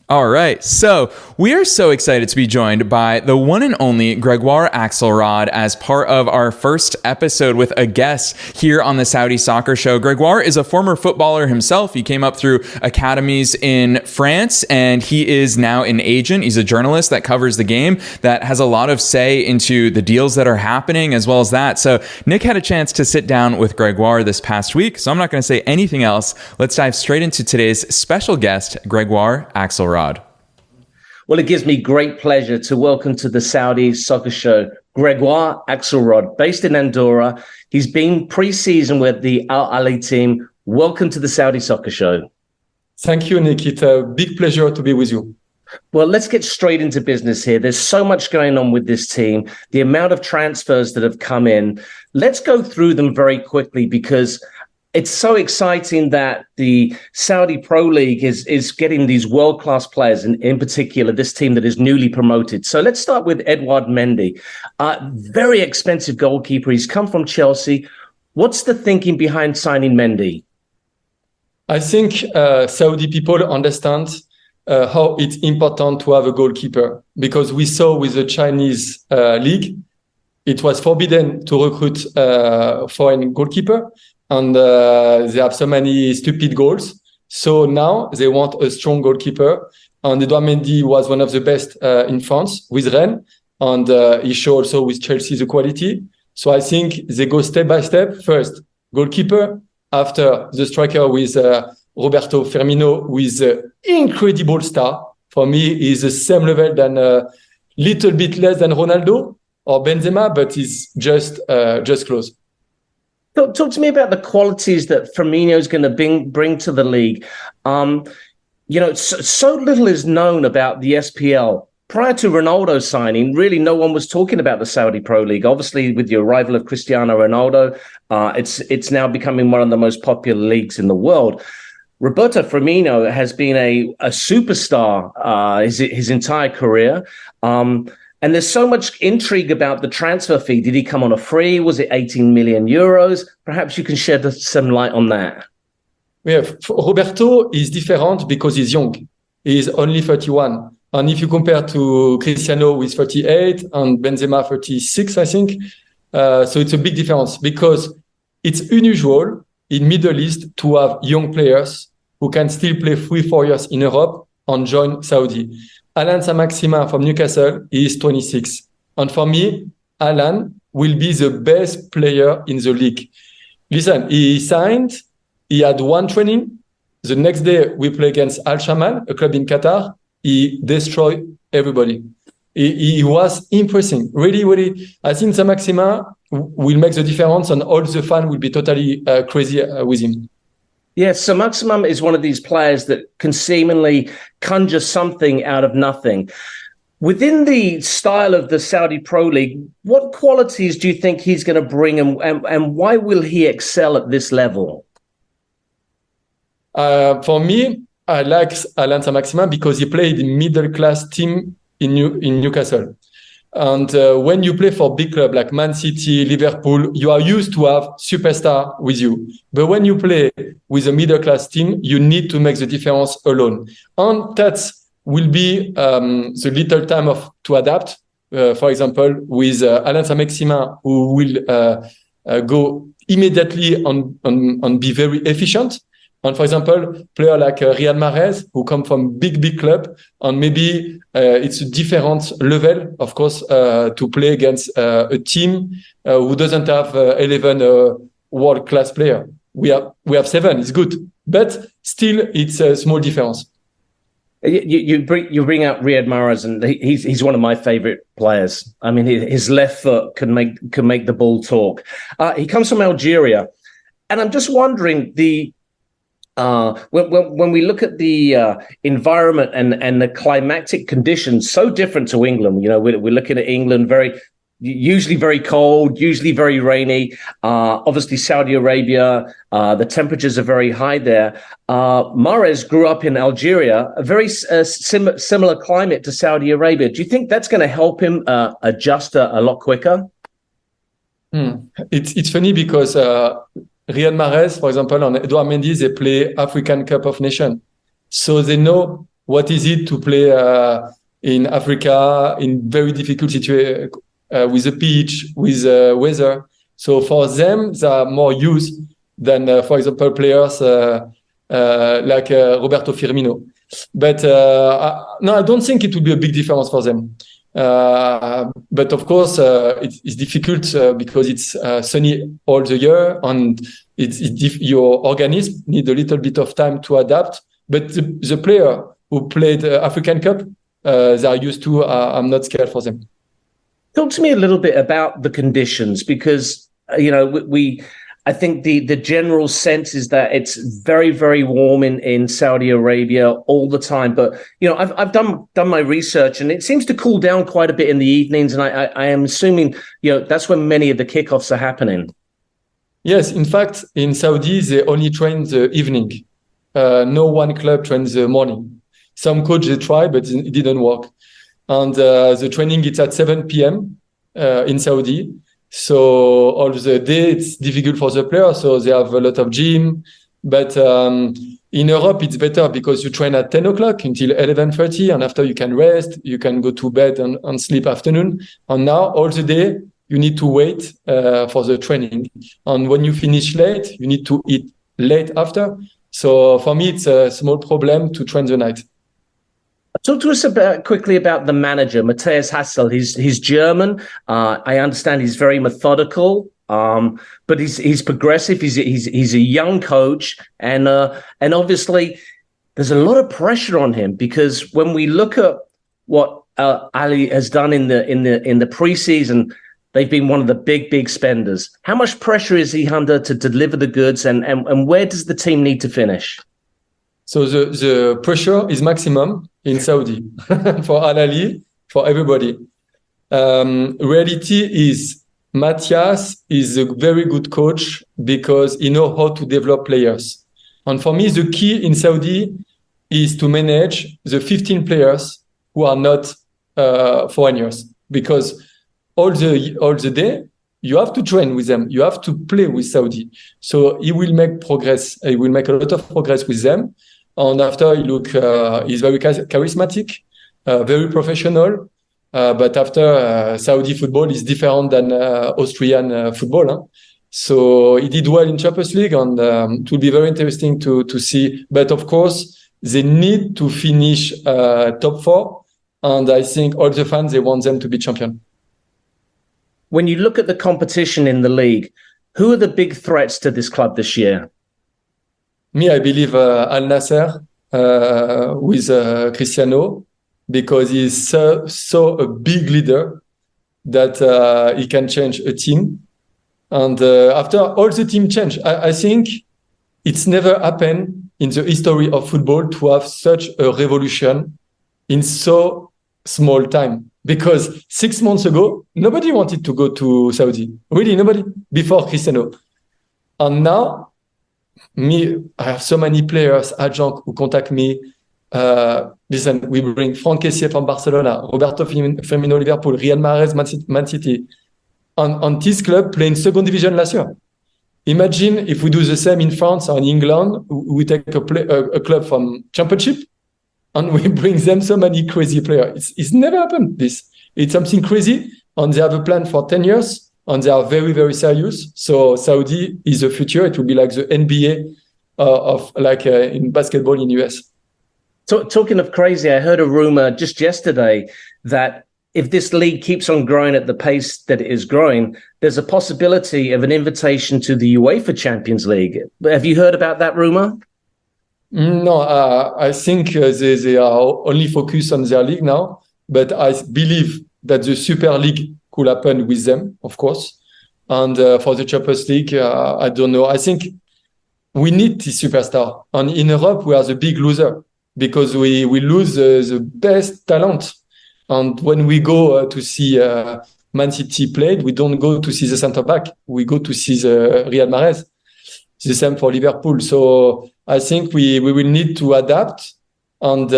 All right. So we are so excited to be joined by the one and only Gregoire Akcelrod as part of our first episode with a guest here on the Saudi Soccer Show. Gregoire is a former footballer himself. He came up through academies in France, and he is now an agent. He's a journalist that covers the game, that has a lot of say into the deals that are happening as well as that. So Nick had a chance to sit down with Gregoire this past week, so I'm not going to say anything else. Let's dive straight into today's special guest, Gregoire Akcelrod. Well, it gives me great pleasure to welcome to the Saudi Soccer Show, Gregoire Akcelrod, based in Andorra. He's been pre-season with the Al Ali team. Welcome to the Saudi Soccer Show. Thank you, Nick. It's a big pleasure to be with you. Well, let's get straight into business here. There's so much going on with this team, the amount of transfers that have come in. Let's go through them very quickly because it's so exciting that the Saudi Pro League is getting these world-class players, and in particular, this team that is newly promoted. So let's start with Edouard Mendy, very expensive goalkeeper. He's come from Chelsea. What's the thinking behind signing Mendy? I think Saudi people understand how it's important to have a goalkeeper, because we saw with the Chinese league, it was forbidden to recruit foreign goalkeeper. And they have so many stupid goals. So now they want a strong goalkeeper. And Edouard Mendy was one of the best in France with Rennes. And he showed also with Chelsea the quality. So I think they go step by step. First, goalkeeper. After, the striker with Roberto Firmino, who is an incredible star. For me, he's the same level than a little bit less than Ronaldo or Benzema, but he's just close. Talk to me about the qualities that Firmino is going to bring to the league. So little is known about the SPL. Prior to Ronaldo signing, really no one was talking about the Saudi Pro League. Obviously, with the arrival of Cristiano Ronaldo, it's now becoming one of the most popular leagues in the world. Roberto Firmino has been a superstar his entire career. And there's so much intrigue about the transfer fee. Did he come on a free? Was it 18 million euros? Perhaps you can shed some light on that. Yeah, Roberto is different because he's young. He's only 31. And if you compare to Cristiano, who is 38, and Benzema 36, I think. So it's a big difference because it's unusual in Middle East to have young players who can still play 3-4 years in Europe and join Saudi. Alan Saint-Maximin from Newcastle is 26. And for me, Alan will be the best player in the league. Listen, he signed, he had one training. The next day, we play against Al Shamal, a club in Qatar. He destroyed everybody. He was impressive. Really, really. I think Saint-Maximin will make the difference, and all the fans will be totally crazy with him. Yes, so Maximum is one of these players that can seemingly conjure something out of nothing. Within the style of the Saudi Pro League, what qualities do you think he's going to bring, and why will he excel at this level? For me, I like Alan Saint-Maximin because he played in middle-class team in Newcastle. And when you play for big club like Man City, Liverpool, you are used to have superstar with you. But when you play with a middle-class team, you need to make the difference alone. And that will be the little time to adapt. For example, with Alan Saint-Maximin, who will go immediately and be very efficient. And for example, player like Riyad Mahrez, who come from big club, and maybe it's a different level, of course, to play against a team who doesn't have 11 world-class player. We have 7, it's good, but still it's a small difference. You bring out Riyad Mahrez, and he's one of my favorite players. I mean, his left foot can make the ball talk. He comes from Algeria, and I'm just wondering when we look at the environment and the climatic conditions, so different to England. You know, we're looking at England usually very cold, usually very rainy. Obviously, Saudi Arabia, the temperatures are very high there. Mahrez grew up in Algeria, a very similar climate to Saudi Arabia. Do you think that's going to help him adjust a lot quicker? It's funny because Riyad Mahrez, for example, and Edouard Mendy, they play African Cup of Nations. So they know what is it to play in Africa in very difficult situation with the pitch, with weather. So for them, they are more used than, for example, players like Roberto Firmino. But no, I don't think it will be a big difference for them. But of course, it's difficult because it's sunny all the year, and your organism needs a little bit of time to adapt. But the player who played African Cup, they are used to. I'm not scared for them. Talk to me a little bit about the conditions, because I think the general sense is that it's very, very warm in Saudi Arabia all the time. But I've done my research, and it seems to cool down quite a bit in the evenings. And I am assuming that's when many of the kickoffs are happening. Yes, in fact, in Saudi they only train the evening. No one club trains the morning. Some coaches try, but it didn't work. And the training is at 7 p.m. In Saudi. So all the day it's difficult for the players. So they have a lot of gym. But in Europe, it's better because you train at 10 o'clock until 11:30. And after you can rest, you can go to bed and sleep afternoon. And now all the day, you need to wait for the training. And when you finish late, you need to eat late after. So for me, it's a small problem to train the night. Talk to us quickly about the manager, Matthias Hassel. He's German. I understand he's very methodical, but he's progressive. He's a young coach, and obviously there's a lot of pressure on him, because when we look at what Ali has done in the preseason, they've been one of the big spenders. How much pressure is he under to deliver the goods, and where does the team need to finish? So the pressure is maximum in Saudi for Al Ahly, for everybody. Reality is Matthias is a very good coach because he knows how to develop players. And for me, the key in Saudi is to manage the 15 players who are not foreigners, because all the day you have to train with them. You have to play with Saudi. So he will make progress. He will make a lot of progress with them. And after he's very charismatic, very professional. But after Saudi football is different than Austrian football. Huh? So he did well in Champions League, and it will be very interesting to see. But of course, they need to finish top 4. And I think all the fans, they want them to be champion. When you look at the competition in the league, who are the big threats to this club this year? Me, I believe Al Nassr with Cristiano, because he's so a big leader that he can change a team. And after all the team change, I think it's never happened in the history of football to have such a revolution in so small time. Because 6 months ago, nobody wanted to go to Saudi. Really, nobody, before Cristiano. And now, I have so many players, agents who contact me. Listen, we bring Franck Kessié from Barcelona, Roberto Firmino, Liverpool, Riyad Mahrez, Man City. On this club playing second division last year. Imagine if we do the same in France or in England. We take a club from Championship and we bring them so many crazy players. It's never happened, this. It's something crazy, and they have a plan for 10 years, and they are very, very serious. So Saudi is the future. It will be like the NBA in basketball in US. Talking of crazy, I heard a rumor just yesterday that if this league keeps on growing at the pace that it is growing, there's a possibility of an invitation to the UEFA Champions League. Have you heard about that rumor? No, I think they are only focused on their league now. But I believe that the Super League could happen with them, of course. And for the Champions League, I don't know. I think we need this superstar. And in Europe, we are the big loser because we lose the best talent. And when we go to see Man City played, we don't go to see the centre back. We go to see the Riyad Mahrez. It's the same for Liverpool. So I think we will need to adapt. And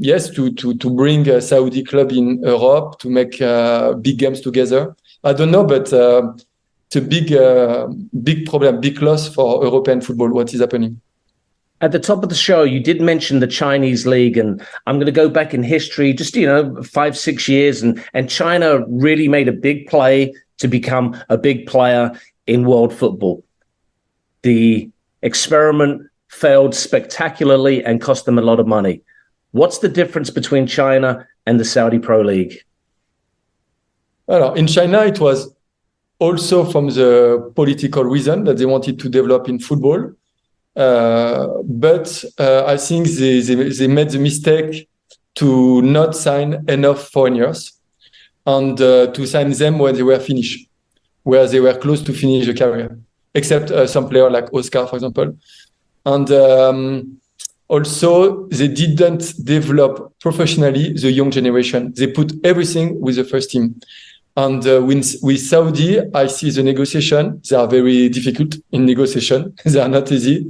yes, to bring a Saudi club in Europe to make big games together. I don't know, but it's a big problem, big loss for European football, what is happening. At the top of the show, you did mention the Chinese league, and I'm going to go back in history, just 5-6 years, and China really made a big play to become a big player in world football. The experiment failed spectacularly and cost them a lot of money. What's the difference between China and the Saudi Pro League? Well, in China, it was also from the political reason that they wanted to develop in football. But I think they made the mistake to not sign enough foreigners and to sign them when they were finished, where they were close to finish the career, except some player like Oscar, for example. And also, they didn't develop professionally the young generation. They put everything with the first team. And with Saudi, I see the negotiation. They are very difficult in negotiation. They are not easy.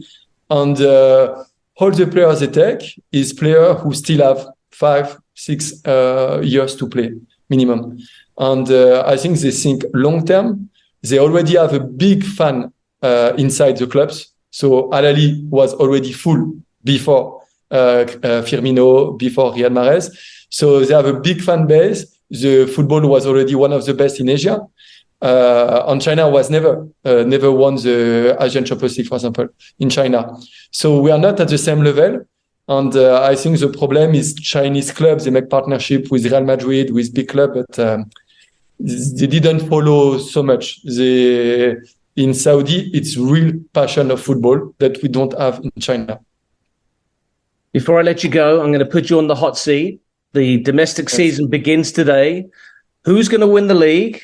And all the players they take is players who still have 5-6 years to play minimum. And I think they think long term. They already have a big fan inside the clubs. So Al Ahly was already full before Firmino, before Riyad Mahrez. So they have a big fan base. The football was already one of the best in Asia. And China was never won the Asian Champions League, for example, in China. So we are not at the same level. And I think the problem is Chinese clubs, they make partnership with Real Madrid, with big club, but they didn't follow so much. In Saudi, it's real passion of football that we don't have in China. Before I let you go, I'm going to put you on the hot seat. The domestic season begins today. Who's going to win the league?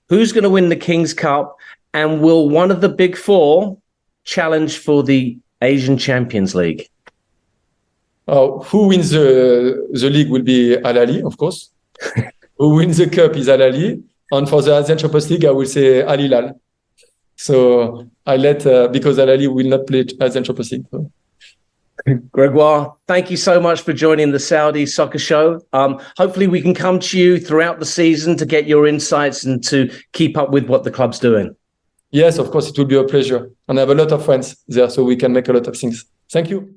Who's going to win the King's Cup? And will one of the big four challenge for the Asian Champions League? Who wins the league will be Al Ahly, of course. Who wins the cup is Al Ahly. And for the Asian Champions League, I will say Al Hilal. So because Al Ahly will not play Asian Champions League. So. Gregoire, thank you so much for joining the Saudi Soccer Show. Hopefully we can come to you throughout the season to get your insights and to keep up with what the club's doing. Yes, of course, it will be a pleasure. And I have a lot of friends there, so we can make a lot of things. Thank you.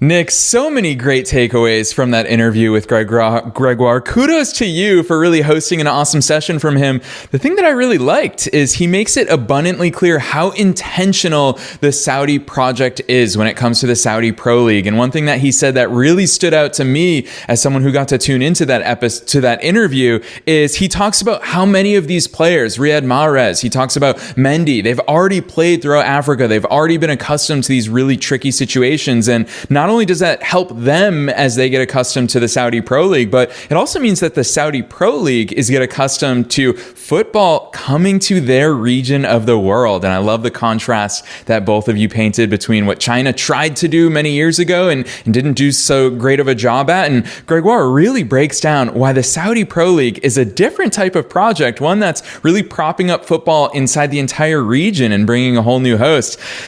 Nick, so many great takeaways from that interview with Gregoire. Kudos to you for really hosting an awesome session from him. The thing that I really liked is he makes it abundantly clear how intentional the Saudi project is when it comes to the Saudi Pro League. And one thing that he said that really stood out to me as someone who got to tune into that interview is he talks about how many of these players, Riyad Mahrez, he talks about Mendy, they've already played throughout Africa. They've already been accustomed to these really tricky situations. And not only does that help them as they get accustomed to the Saudi Pro League, but it also means that the Saudi Pro League is get accustomed to football coming to their region of the world. And I love the contrast that both of you painted between what China tried to do many years ago and didn't do so great of a job at. And Gregoire really breaks down why the Saudi Pro League is a different type of project, one that's really propping up football inside the entire region and bringing a whole new host.